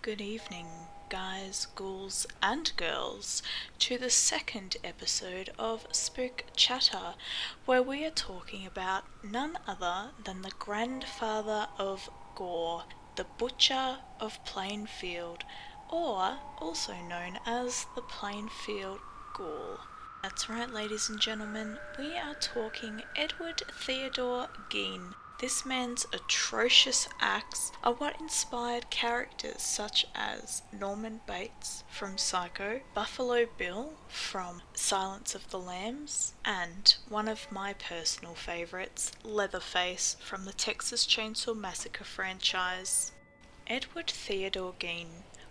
Good evening, guys, ghouls, and girls, to the second episode of Spook Chatter, where we are talking about none other than the grandfather of gore, the Butcher of Plainfield, or also known as the Plainfield Ghoul. That's right, ladies and gentlemen, we are talking Edward Theodore Gein. This man's atrocious acts are what inspired characters such as Norman Bates from Psycho, Buffalo Bill from Silence of the Lambs, and one of my personal favourites, Leatherface from the Texas Chainsaw Massacre franchise. Edward Theodore Gein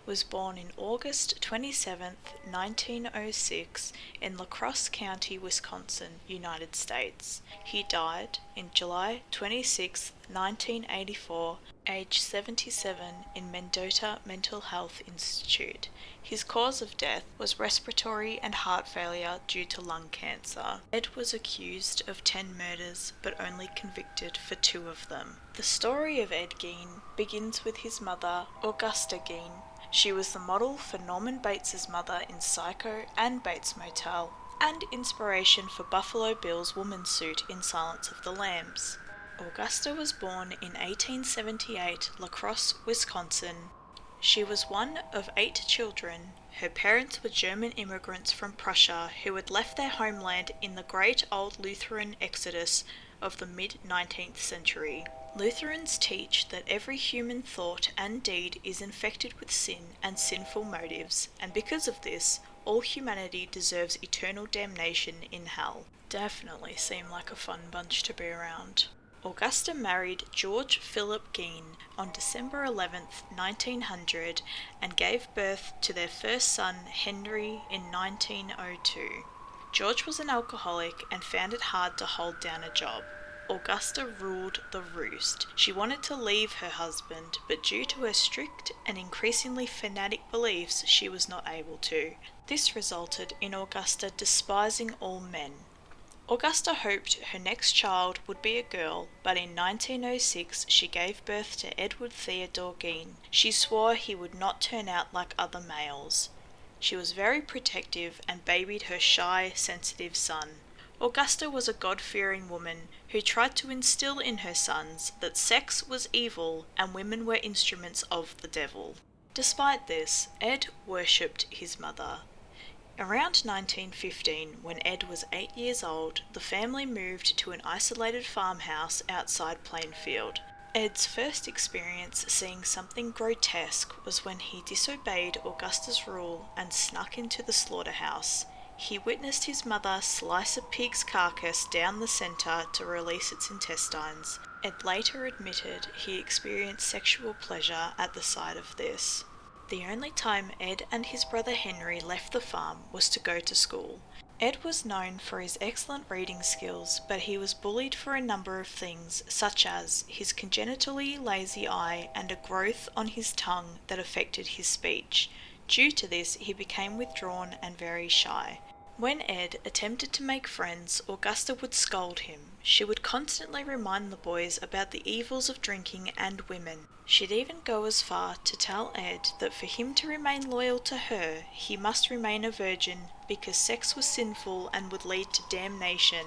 was born in August 27, 1906 in La Crosse County, Wisconsin, United States. He died in July 26, 1984, age 77 in Mendota Mental Health Institute. His cause of death was respiratory and heart failure due to lung cancer. Ed was accused of 10 murders but only convicted for 2 of them. The story of Ed Gein begins with his mother, Augusta Gein. She was the model for Norman Bates' mother in Psycho and Bates Motel, and inspiration for Buffalo Bill's woman suit in Silence of the Lambs. Augusta was born in 1878, La Crosse, Wisconsin. She was one of 8 children. Her parents were German immigrants from Prussia who had left their homeland in the great old Lutheran exodus of the mid-19th century. Lutherans teach that every human thought and deed is infected with sin and sinful motives, and because of this, all humanity deserves eternal damnation in hell. Definitely seem like a fun bunch to be around. Augusta married George Philip Gein on December 11th, 1900, and gave birth to their first son, Henry, in 1902. George was an alcoholic and found it hard to hold down a job. Augusta ruled the roost. She wanted to leave her husband, but due to her strict and increasingly fanatic beliefs, she was not able to. This resulted in Augusta despising all men. Augusta hoped her next child would be a girl, but in 1906 she gave birth to Edward Theodore Gein. She swore he would not turn out like other males. She was very protective and babied her shy, sensitive son. Augusta was a God-fearing woman who tried to instill in her sons that sex was evil and women were instruments of the devil. Despite this, Ed worshipped his mother. Around 1915, when Ed was 8 years old, the family moved to an isolated farmhouse outside Plainfield. Ed's first experience seeing something grotesque was when he disobeyed Augusta's rule and snuck into the slaughterhouse. He witnessed his mother slice a pig's carcass down the centre to release its intestines. Ed later admitted he experienced sexual pleasure at the sight of this. The only time Ed and his brother Henry left the farm was to go to school. Ed was known for his excellent reading skills, but he was bullied for a number of things, such as his congenitally lazy eye and a growth on his tongue that affected his speech. Due to this, he became withdrawn and very shy. When Ed attempted to make friends, Augusta would scold him. She would constantly remind the boys about the evils of drinking and women. She'd even go as far to tell Ed that for him to remain loyal to her, he must remain a virgin because sex was sinful and would lead to damnation.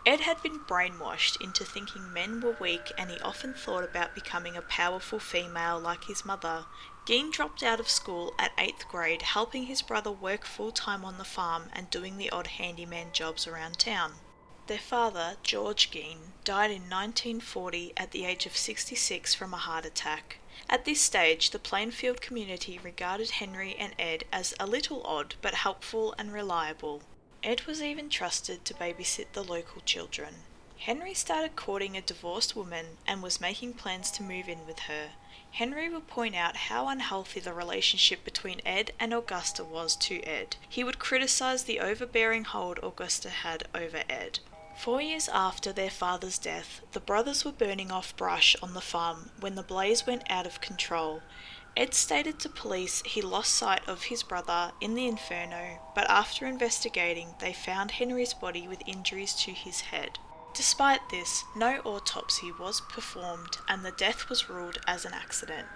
Ed had been brainwashed into thinking men were weak, and he often thought about becoming a powerful female like his mother. Gein dropped out of school at 8th grade, helping his brother work full-time on the farm and doing the odd handyman jobs around town. Their father, George Gein, died in 1940 at the age of 66 from a heart attack. At this stage, the Plainfield community regarded Henry and Ed as a little odd but helpful and reliable. Ed was even trusted to babysit the local children. Henry started courting a divorced woman and was making plans to move in with her. Henry would point out how unhealthy the relationship between Ed and Augusta was to Ed. He would criticize the overbearing hold Augusta had over Ed. 4 years after their father's death, the brothers were burning off brush on the farm when the blaze went out of control. Ed stated to police he lost sight of his brother in the inferno, but after investigating, they found Henry's body with injuries to his head. Despite this, no autopsy was performed and the death was ruled as an accident.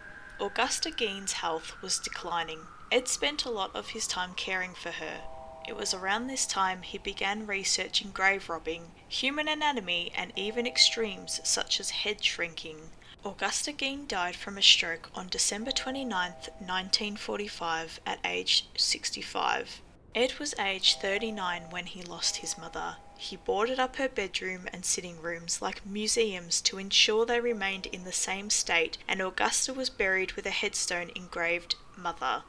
Augusta Gein's health was declining. Ed spent a lot of his time caring for her. It was around this time he began researching grave robbing, human anatomy, and even extremes such as head shrinking. Augusta Gein died from a stroke on December 29, 1945, at age 65. Ed was aged 39 when he lost his mother. He boarded up her bedroom and sitting rooms like museums to ensure they remained in the same state, and Augusta was buried with a headstone engraved Mother.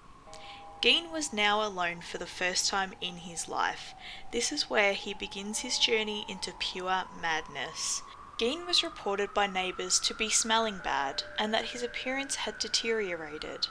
Gein was now alone for the first time in his life. This is where he begins his journey into pure madness. Gein was reported by neighbours to be smelling bad and that his appearance had deteriorated.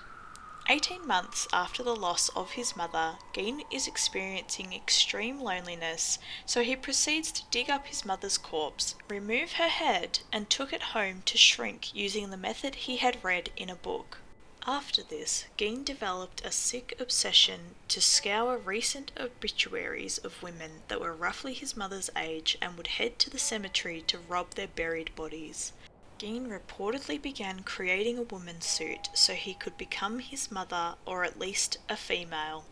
18 months after the loss of his mother, Gein is experiencing extreme loneliness, so he proceeds to dig up his mother's corpse, remove her head, and took it home to shrink using the method he had read in a book. After this, Gein developed a sick obsession to scour recent obituaries of women that were roughly his mother's age and would head to the cemetery to rob their buried bodies. Gein reportedly began creating a woman's suit so he could become his mother, or at least a female.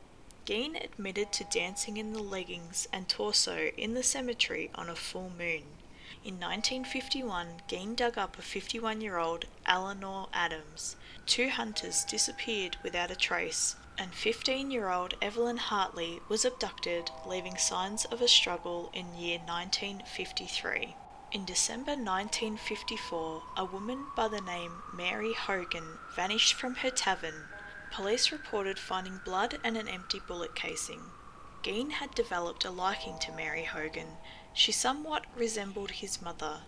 Gein admitted to dancing in the leggings and torso in the cemetery on a full moon. In 1951, Gein dug up a 51-year-old Eleanor Adams. 2 hunters disappeared without a trace, and 15-year-old Evelyn Hartley was abducted, leaving signs of a struggle in year 1953. In December 1954, a woman by the name Mary Hogan vanished from her tavern. Police reported finding blood and an empty bullet casing. Gein had developed a liking to Mary Hogan. She somewhat resembled his mother.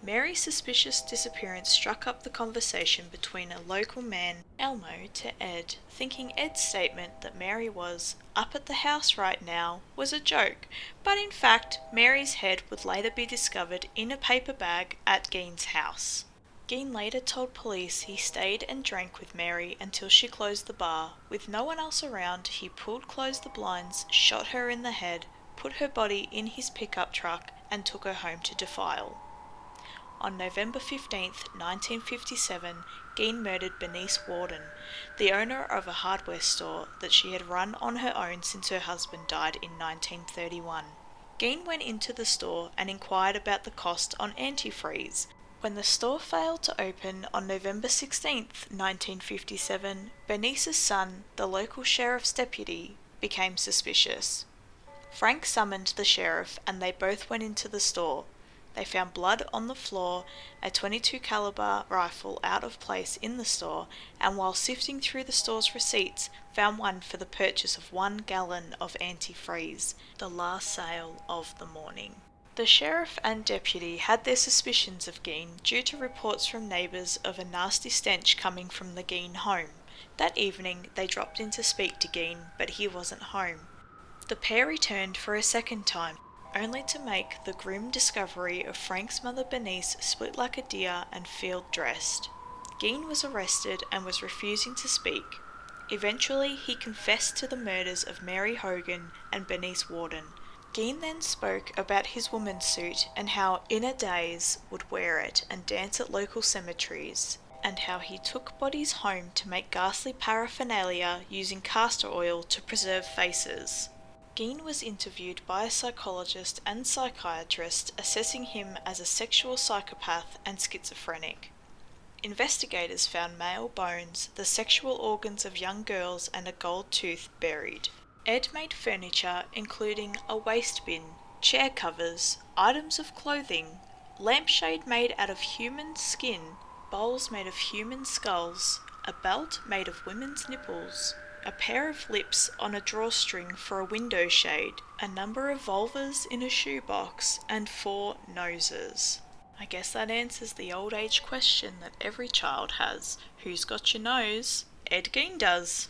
Mary's suspicious disappearance struck up the conversation between a local man, Elmo, to Ed, thinking Ed's statement that Mary was up at the house right now was a joke, but in fact Mary's head would later be discovered in a paper bag at Gein's house. Gein later told police he stayed and drank with Mary until she closed the bar. With no one else around, he closed the blinds, shot her in the head, put her body in his pickup truck, and took her home to defile. On November 15, 1957, Gein murdered Bernice Warden, the owner of a hardware store that she had run on her own since her husband died in 1931. Gein went into the store and inquired about the cost on antifreeze. When the store failed to open on November 16, 1957, Bernice's son, the local sheriff's deputy, became suspicious. Frank summoned the sheriff and they both went into the store. They found blood on the floor, a .22 caliber rifle out of place in the store, and while sifting through the store's receipts, found one for the purchase of 1 gallon of antifreeze, the last sale of the morning. The sheriff and deputy had their suspicions of Gein due to reports from neighbours of a nasty stench coming from the Gein home. That evening they dropped in to speak to Gein, but he wasn't home. The pair returned for a second time, only to make the grim discovery of Frank's mother Bernice split like a deer and field-dressed. Gein was arrested and was refusing to speak. Eventually he confessed to the murders of Mary Hogan and Bernice Warden. Gein then spoke about his woman's suit and how in a daze would wear it and dance at local cemeteries, and how he took bodies home to make ghastly paraphernalia using castor oil to preserve faces. Gein was interviewed by a psychologist and psychiatrist assessing him as a sexual psychopath and schizophrenic. Investigators found male bones, the sexual organs of young girls, and a gold tooth buried. Ed made furniture including a waste bin, chair covers, items of clothing, lampshade made out of human skin, bowls made of human skulls, a belt made of women's nipples, a pair of lips on a drawstring for a window shade, a number of vulvas in a shoebox, and 4 noses. I guess that answers the old age question that every child has. Who's got your nose? Ed Gein does.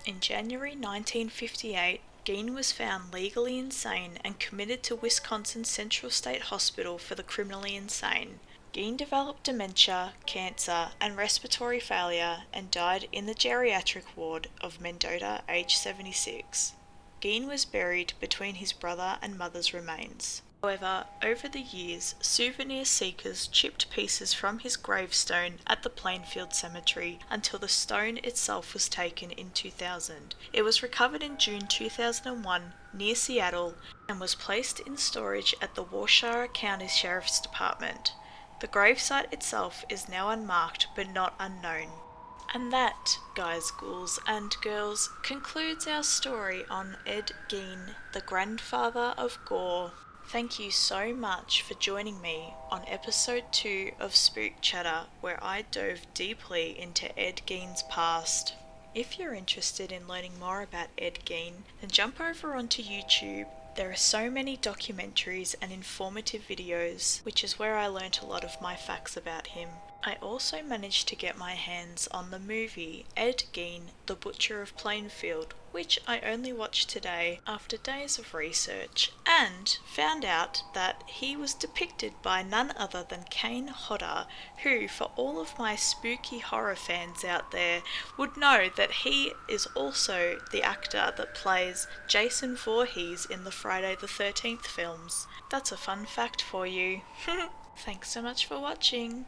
In January 1958, Gein was found legally insane and committed to Wisconsin Central State Hospital for the criminally insane. Gein developed dementia, cancer, and respiratory failure and died in the geriatric ward of Mendota, age 76. Gein was buried between his brother and mother's remains. However, over the years, souvenir seekers chipped pieces from his gravestone at the Plainfield Cemetery until the stone itself was taken in 2000. It was recovered in June 2001 near Seattle and was placed in storage at the Washoe County Sheriff's Department. The gravesite itself is now unmarked but not unknown. And that, guys, ghouls and girls, concludes our story on Ed Gein, the grandfather of gore. Thank you so much for joining me on episode 2 of Spook Chatter, where I dove deeply into Ed Gein's past. If you're interested in learning more about Ed Gein, then jump over onto YouTube. There are so many documentaries and informative videos, which is where I learnt a lot of my facts about him. I also managed to get my hands on the movie Ed Gein, the Butcher of Plainfield, which I only watched today after days of research, and found out that he was depicted by none other than Kane Hodder, who, for all of my spooky horror fans out there, would know that he is also the actor that plays Jason Voorhees in the Friday the 13th films. That's a fun fact for you. Thanks so much for watching.